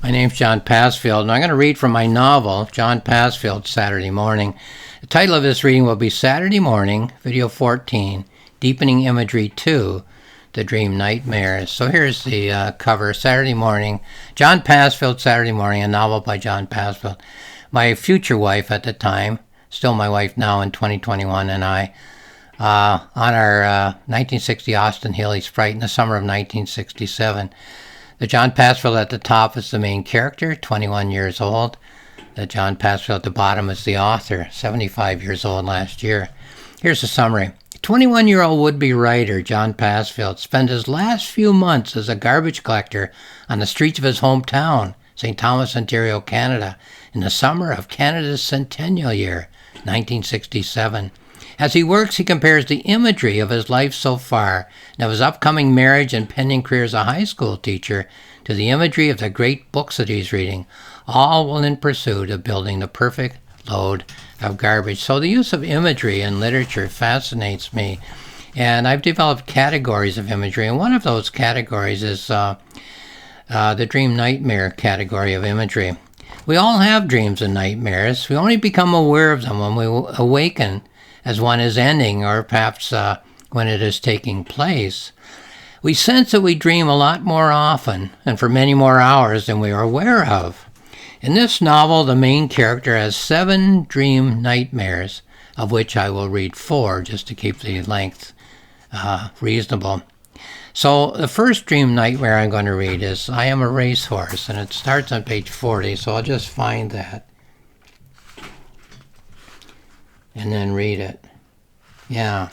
My name's John Passfield, and I'm going to read from my novel, John Passfield, Saturday Morning. The title of this reading will be Saturday Morning, Video 14, Deepening Imagery 2, The Dream Nightmares. So here's the cover, Saturday Morning, John Passfield, Saturday Morning, a novel by John Passfield. My future wife at the time, still my wife now in 2021, and I, on our 1960 Austin Healey Sprite in the summer of 1967. The John Passfield at the top is the main character, 21 years old. The John Passfield at the bottom is the author, 75 years old last year. Here's a summary. 21-year-old would-be writer John Passfield spent his last few months as a garbage collector on the streets of his hometown, St. Thomas, Ontario, Canada, in the summer of Canada's centennial year, 1967. As he works, he compares the imagery of his life so far and of his upcoming marriage and pending career as a high school teacher to the imagery of the great books that he's reading, all while in pursuit of building the perfect load of garbage. So the use of imagery in literature fascinates me, and I've developed categories of imagery, and one of those categories is the dream nightmare category of imagery. We all have dreams and nightmares. We only become aware of them when we awaken as one is ending, or perhaps when it is taking place. We sense that we dream a lot more often and for many more hours than we are aware of. In this novel, the main character has 7 dream nightmares, of which I will read 4 just to keep the length reasonable. So the first dream nightmare I'm going to read is I am a racehorse, and it starts on page 40, so I'll just find that and then read it. Yeah,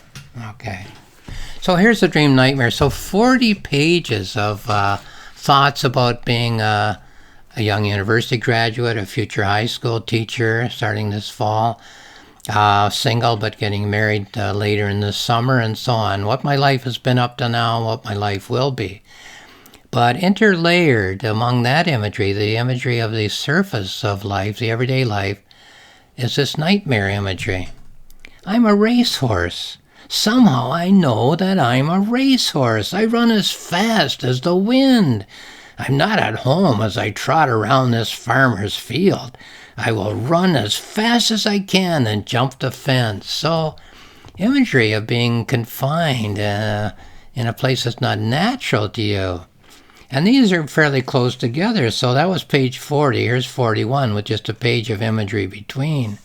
okay. So here's the dream nightmare. So 40 pages of thoughts about being a young university graduate, a future high school teacher starting this fall, single but getting married later in the summer, and so on. What my life has been up to now, what my life will be. But interlayered among that imagery, the imagery of the surface of life, the everyday life, is this nightmare imagery. I'm a racehorse. Somehow I know that I'm a racehorse. I run as fast as the wind. I'm not at home as I trot around this farmer's field. I will run as fast as I can and jump the fence. So, imagery of being confined in a place that's not natural to you. And these are fairly close together, so that was page 40. Here's 41 with just a page of imagery between.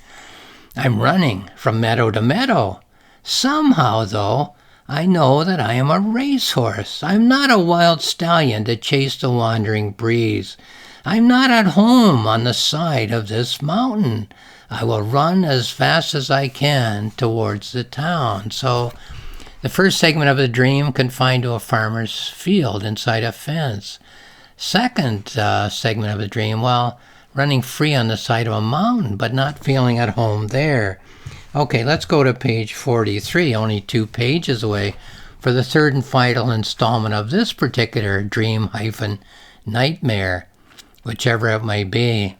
I'm running from meadow to meadow. Somehow, though, I know that I am a racehorse. I'm not a wild stallion to chase the wandering breeze. I'm not at home on the side of this mountain. I will run as fast as I can towards the town. So the first segment of the dream confined to a farmer's field inside a fence. Second segment of the dream, well, running free on the side of a mountain, but not feeling at home there. Okay, let's go to page 43, only 2 pages away, for the third and final installment of this particular dream-nightmare, whichever it may be.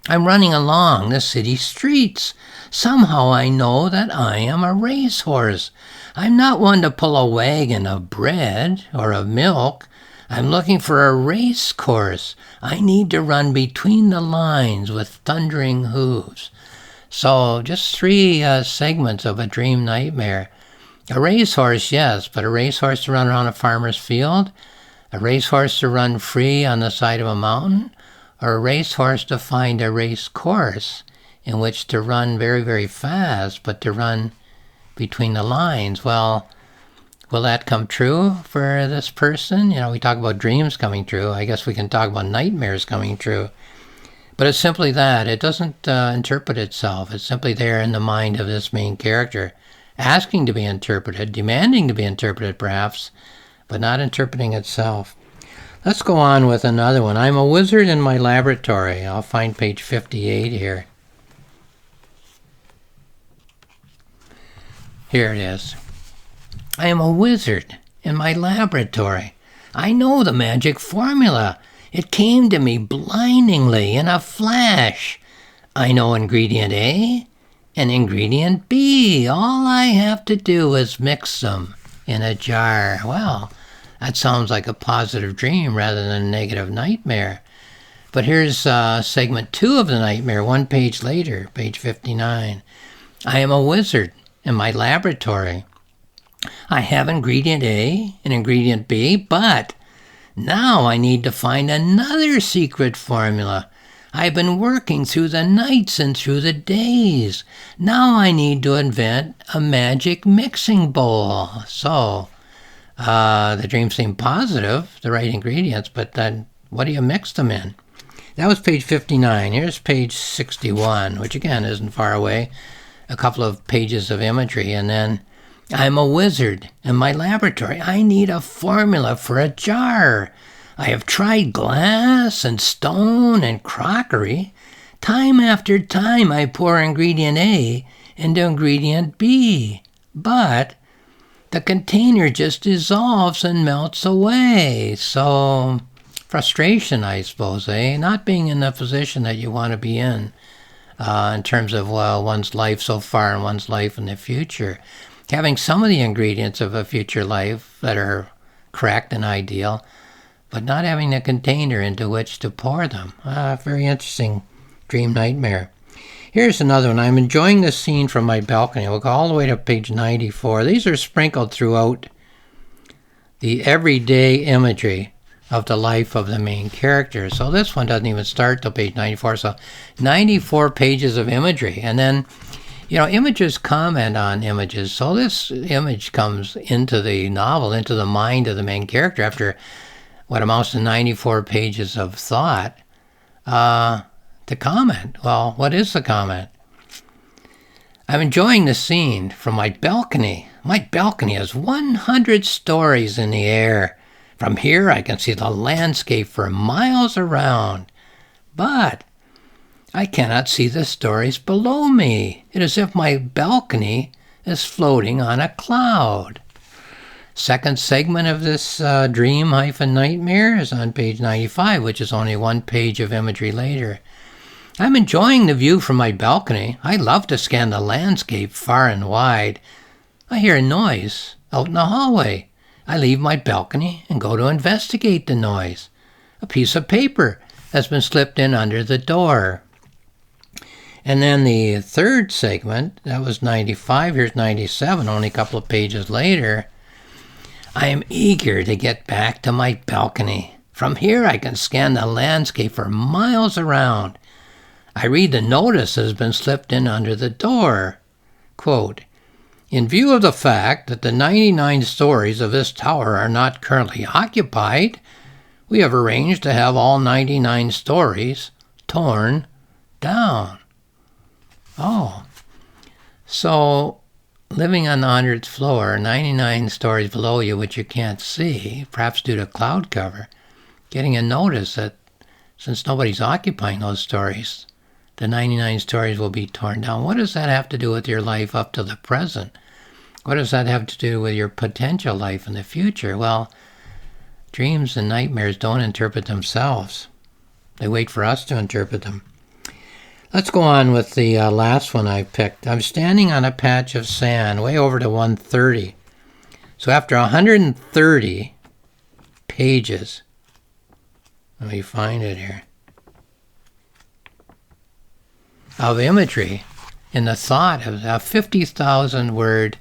I'm running along the city streets. Somehow I know that I am a racehorse. I'm not one to pull a wagon of bread or of milk. I'm looking for a race course. I need to run between the lines with thundering hooves. So just 3 segments of a dream nightmare. A racehorse, yes, but a racehorse to run around a farmer's field? A racehorse to run free on the side of a mountain? Or a racehorse to find a race course in which to run very, very fast, but to run between the lines? Well, will that come true for this person? You know, we talk about dreams coming true. I guess we can talk about nightmares coming true. But it's simply that. It doesn't interpret itself. It's simply there in the mind of this main character, asking to be interpreted, demanding to be interpreted perhaps, but not interpreting itself. Let's go on with another one. I'm a wizard in my laboratory. I'll find page 58 here. Here it is. I am a wizard in my laboratory. I know the magic formula. It came to me blindingly in a flash. I know ingredient A and ingredient B. All I have to do is mix them in a jar. Well, that sounds like a positive dream rather than a negative nightmare. But here's segment 2 of the nightmare, one page later, page 59. I am a wizard in my laboratory. I have ingredient A and ingredient B, but now I need to find another secret formula. I've been working through the nights and through the days. Now I need to invent a magic mixing bowl. So, the dreams seem positive, the right ingredients, but then what do you mix them in? That was page 59. Here's page 61, which again isn't far away. A couple of pages of imagery, and then I'm a wizard in my laboratory. I need a formula for a jar. I have tried glass and stone and crockery. Time after time I pour ingredient A into ingredient B, but the container just dissolves and melts away. So, frustration, I suppose, not being in the position that you want to be in terms of, one's life so far and one's life in the future. Having some of the ingredients of a future life that are correct and ideal, but not having a container into which to pour them. Very interesting dream nightmare. Here's another one. I'm enjoying this scene from my balcony. We'll go all the way to page 94. These are sprinkled throughout the everyday imagery of the life of the main character. So this one doesn't even start till page 94. So 94 pages of imagery. And then, images comment on images. So this image comes into the novel, into the mind of the main character after what amounts to 94 pages of thought to comment. Well, what is the comment? I'm enjoying the scene from my balcony. My balcony has 100 stories in the air. From here, I can see the landscape for miles around. But I cannot see the stories below me. It is as if my balcony is floating on a cloud. Second segment of this dream-nightmare is on page 95, which is only one page of imagery later. I'm enjoying the view from my balcony. I love to scan the landscape far and wide. I hear a noise out in the hallway. I leave my balcony and go to investigate the noise. A piece of paper has been slipped in under the door. And then the third segment, that was 95, here's 97, only a couple of pages later. I am eager to get back to my balcony. From here I can scan the landscape for miles around. I read the notice that has been slipped in under the door. Quote, in view of the fact that the 99 stories of this tower are not currently occupied, we have arranged to have all 99 stories torn down. Oh, so living on the 100th floor, 99 stories below you, which you can't see, perhaps due to cloud cover, getting a notice that since nobody's occupying those stories, the 99 stories will be torn down. What does that have to do with your life up to the present? What does that have to do with your potential life in the future? Well, dreams and nightmares don't interpret themselves. They wait for us to interpret them. Let's go on with the last one I picked. I'm standing on a patch of sand way over to 130. So after 130 pages, let me find it here, of imagery in the thought of a 50,000 word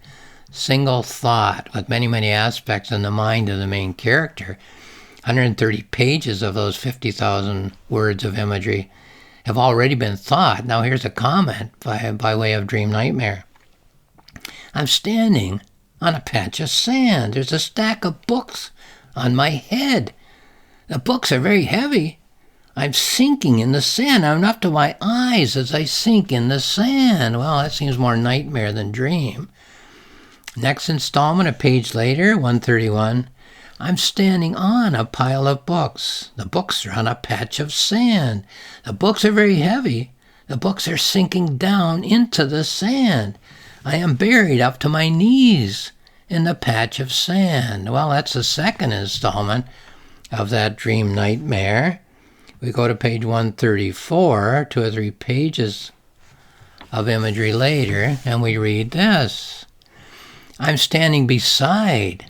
single thought with many, many aspects in the mind of the main character. 130 pages of those 50,000 words of imagery have already been thought. Now here's a comment by way of dream nightmare. I'm standing on a patch of sand. There's a stack of books on my head. The books are very heavy. I'm sinking in the sand. I'm up to my eyes as I sink in the sand. Well, that seems more nightmare than dream. Next installment, a page later, 131. I'm standing on a pile of books. The books are on a patch of sand. The books are very heavy. The books are sinking down into the sand. I am buried up to my knees in the patch of sand. Well, that's the second installment of that dream nightmare. We go to page 134, 2 or 3 pages of imagery later, and we read this. I'm standing beside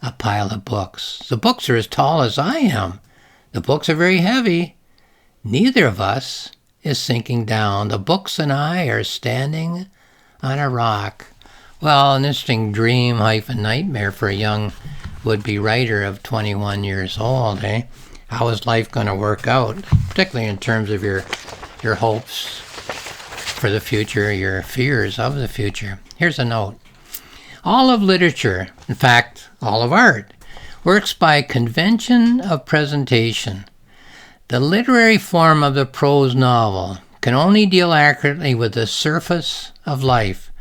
a pile of books. The books are as tall as I am. The books are very heavy. Neither of us is sinking down. The books and I are standing on a rock. Well, an interesting dream-nightmare for a young would-be writer of 21 years old, eh? How is life going to work out, particularly in terms of your hopes for the future, your fears of the future? Here's a note. All of literature, in fact, all of art, works by convention of presentation. The literary form of the prose novel can only deal accurately with the surface of life.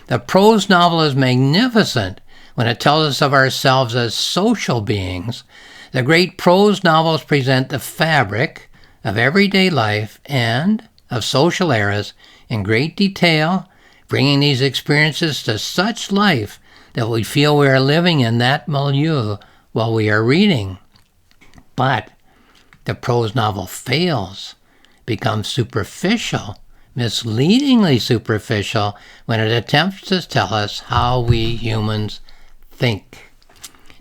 The prose novel is magnificent when it tells us of ourselves as social beings. The great prose novels present the fabric of everyday life and of social eras in great detail, bringing these experiences to such life that we feel we are living in that milieu while we are reading. But the prose novel fails, becomes superficial, misleadingly superficial, when it attempts to tell us how we humans think.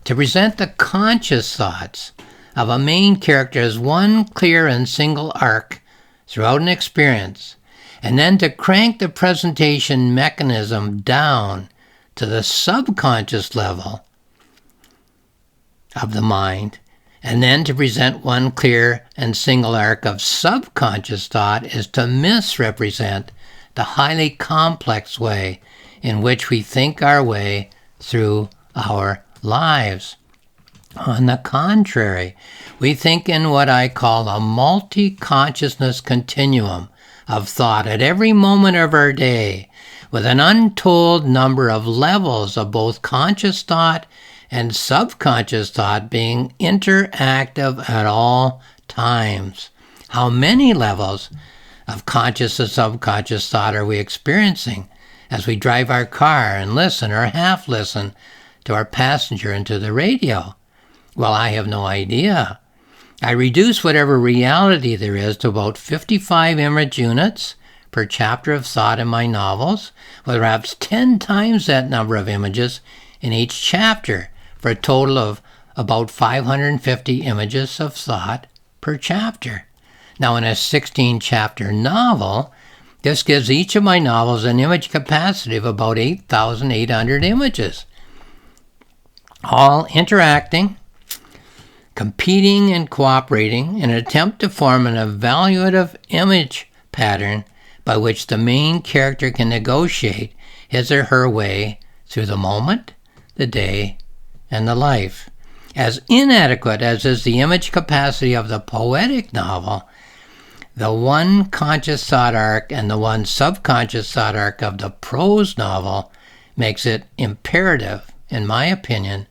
To present the conscious thoughts of a main character as one clear and single arc throughout an experience, and then to crank the presentation mechanism down to the subconscious level of the mind, and then to present one clear and single arc of subconscious thought is to misrepresent the highly complex way in which we think our way through our lives. On the contrary, we think in what I call a multi-consciousness continuum of thought at every moment of our day, with an untold number of levels of both conscious thought and subconscious thought being interactive at all times. How many levels of conscious and subconscious thought are we experiencing as we drive our car and listen or half listen to our passenger and to the radio? Well, I have no idea. I reduce whatever reality there is to about 55 image units per chapter of thought in my novels, with perhaps 10 times that number of images in each chapter, for a total of about 550 images of thought per chapter. Now, in a 16-chapter novel, this gives each of my novels an image capacity of about 8,800 images, all interacting, competing, and cooperating in an attempt to form an evaluative image pattern by which the main character can negotiate his or her way through the moment, the day, and the life. As inadequate as is the image capacity of the poetic novel, the one conscious thought arc and the one subconscious thought arc of the prose novel makes it imperative, in my opinion,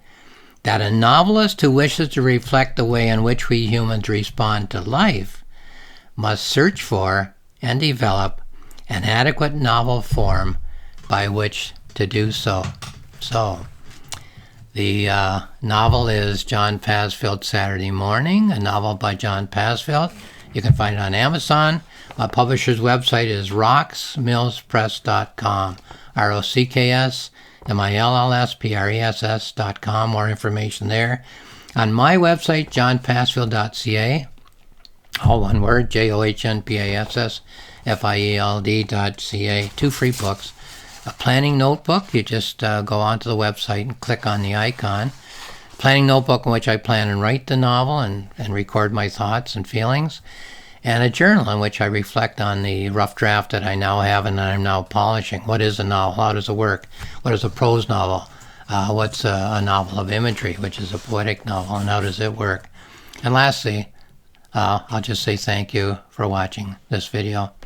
that a novelist who wishes to reflect the way in which we humans respond to life must search for and develop an adequate novel form by which to do so. The novel is John Passfield's Saturday Morning, a novel by John Passfield. You can find it on Amazon. My publisher's website is rocksmillspress.com, rocksmillspress.com. More information there. On my website, johnpassfield.ca, all one word, johnpassfield.ca, 2 free books. A planning notebook, you just go onto the website and click on the icon. Planning notebook in which I plan and write the novel and record my thoughts and feelings. And a journal in which I reflect on the rough draft that I now have and that I'm now polishing. What is a novel? How does it work? What is a prose novel? What's a novel of imagery, which is a poetic novel, and how does it work? And lastly, I'll just say thank you for watching this video.